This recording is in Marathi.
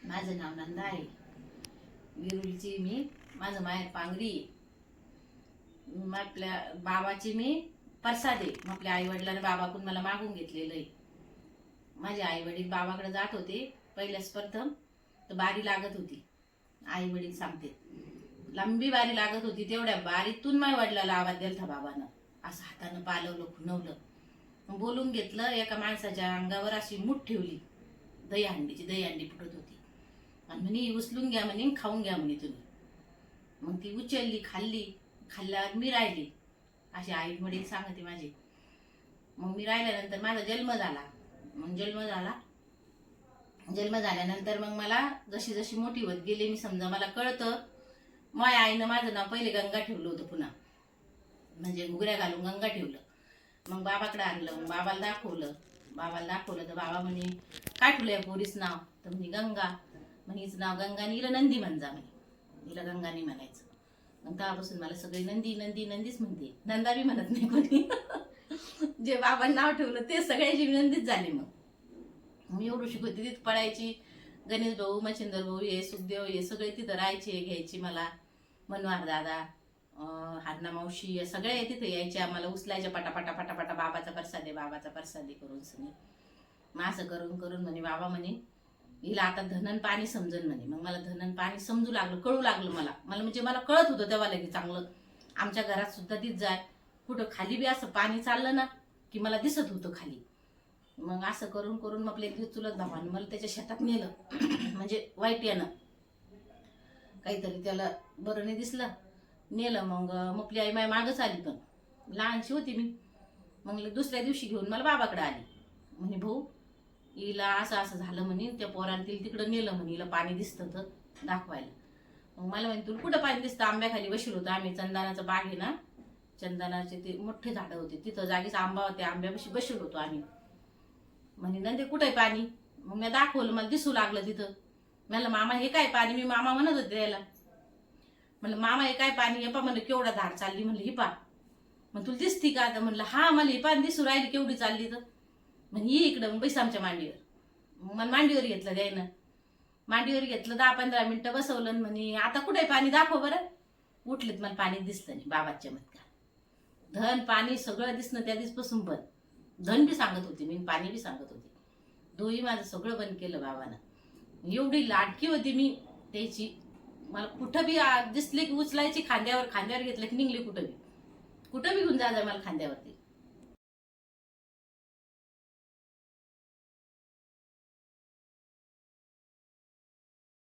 माझं नाव नंदा आहे. विरुळची मी. माझं माहेर पांगरी. आपल्या बाबाची मी परसादे. आपल्या आई वडिलांनी बाबाकडून मला मागून घेतलेलं आहे. माझे आई वडील बाबाकडे जात होते पहिल्याच प्रथम तर बारी लागत होती. आई वडील सांगते लंबी बारी लागत होती. तेवढ्या बारीतून माझ्या वडिलाला आवाज दिलता बाबानं. असं हातानं पालवलं खुणवलं बोलून घेतलं. एका माणसाच्या अंगावर अशी मूठ ठेवली. दही हंडी फुटत होती आणि म्हणे उचलून घ्या म्हणे खाऊन घ्या म्हणे तुम्ही. मग ती उचलली खाल्ल्यावर मी राहिली अशी आई वडील सांगते माझे. मग मी राहिल्यानंतर माझा जन्म झाला. मग जन्म झाल्यानंतर मग मला जशी जशी मोठी होत गेली मी समजा मला कळतं. माझ्या आईनं माझं नाव पहिले गंगा ठेवलं होतं. पुन्हा म्हणजे घुगऱ्या घालून गंगा ठेवलं. मग बाबाकडे आणलं. मग बाबाला दाखवलं तर बाबा म्हणे काय ठेवलं या पोरीच नाव. तर म्हणे गंगा. म्हणे हिचं नाव गंगा आणि हिला नंदी म्हणजा म्हणे. हिला गंगानी म्हणायचं. मग तेव्हापासून मला सगळे नंदी नंदी नंदीच म्हणते. नंदा बी म्हणत नाही कोणी. जे बाबांनी नाव ठेवलं ते सगळ्याची नंदीच झाली. मग मी एवढं शिकवते तिथं पडायची. गणेश भाऊ मच्छिंदर भाऊ हे सुखदेव हे सगळे तिथं राहायचे घ्यायची मला. मनवार दादा हारणा मावशी या सगळ्या तिथे यायच्या. आम्हाला उचलायच्या पटापटा पटापटा बाबाचा प्रसादे करून सगळे. मग असं करून करून म्हणे बाबा म्हणे हिला आता धनन पाणी समजन म्हणे. मग मला धनन पाणी समजू लागलं कळू लागलं मला म्हणजे मला कळत होतं तेव्हा लगेच चांगलं. आमच्या घरात सुद्धा तीच जाय कुठं खाली बी असं पाणी चाललं ना की मला दिसत होतं खाली. मग असं करून करून मग आपल्या चुलत भावानं मला त्याच्या शेतात नेलं. म्हणजे वाईट यानं काहीतरी त्याला बरं नाही दिसलं नेलं. मग आपली आई माय मागच आली पण लहानशी होती मी. मग दुसऱ्या दिवशी घेऊन मला बाबाकडे आली. म्हणे भाऊ हिला असं असं झालं म्हणे त्या पोराने तिला तिकडं नेलं म्हणे हिला पाणी दिसतं तर दाखवायला. मग मला म्हणे तुला कुठं पाणी दिसतं. आंब्याखाली बसलो होतो आम्ही. चंदनाचं बाग आहे ना चंदनाचे ते मोठे झाडं होते तिथं जागीच आंबा होते. आंब्यापाशी बसलो होतो आम्ही. म्हणे नंदे कुठे पाणी. मग मी दाखवलं मला दिसू लागलं तिथं. म्हणलं मामा हे काय पाणी. मी मामा म्हणत होते त्याला. म्हणलं मामा हे काय पाणी. हे पा म्हणलं केवढा धार चालली. म्हणलं ही पा. मग तुला दिसती का. तर म्हणलं हा मला ही पाणी दिसू राहिली केवढी चालली. तर म्हणजे ये इकडं. मग बैस आमच्या मांडीवर. मग मला मांडीवर घेतलं द्यायनं. मांडीवर घेतलं 10-15 मिनिटं बसवलं. म्हणे आता कुठे पाणी दाखव बरं. उठलेत मला पाणी दिसलं नाही. बाबाच्या चमत्कार. धन पाणी सगळं दिसणं त्या दिवसपासून बंद. धन बी सांगत होती मी पाणी बी सांगत होती. दोही माझं सगळं बंद केलं बाबानं. एवढी लाडकी होती मी त्याची. मला कुठं बी दिसले की उचलायची खांद्यावर घेतलं की निघली कुठं बी घेऊन जा मला खांद्यावरती.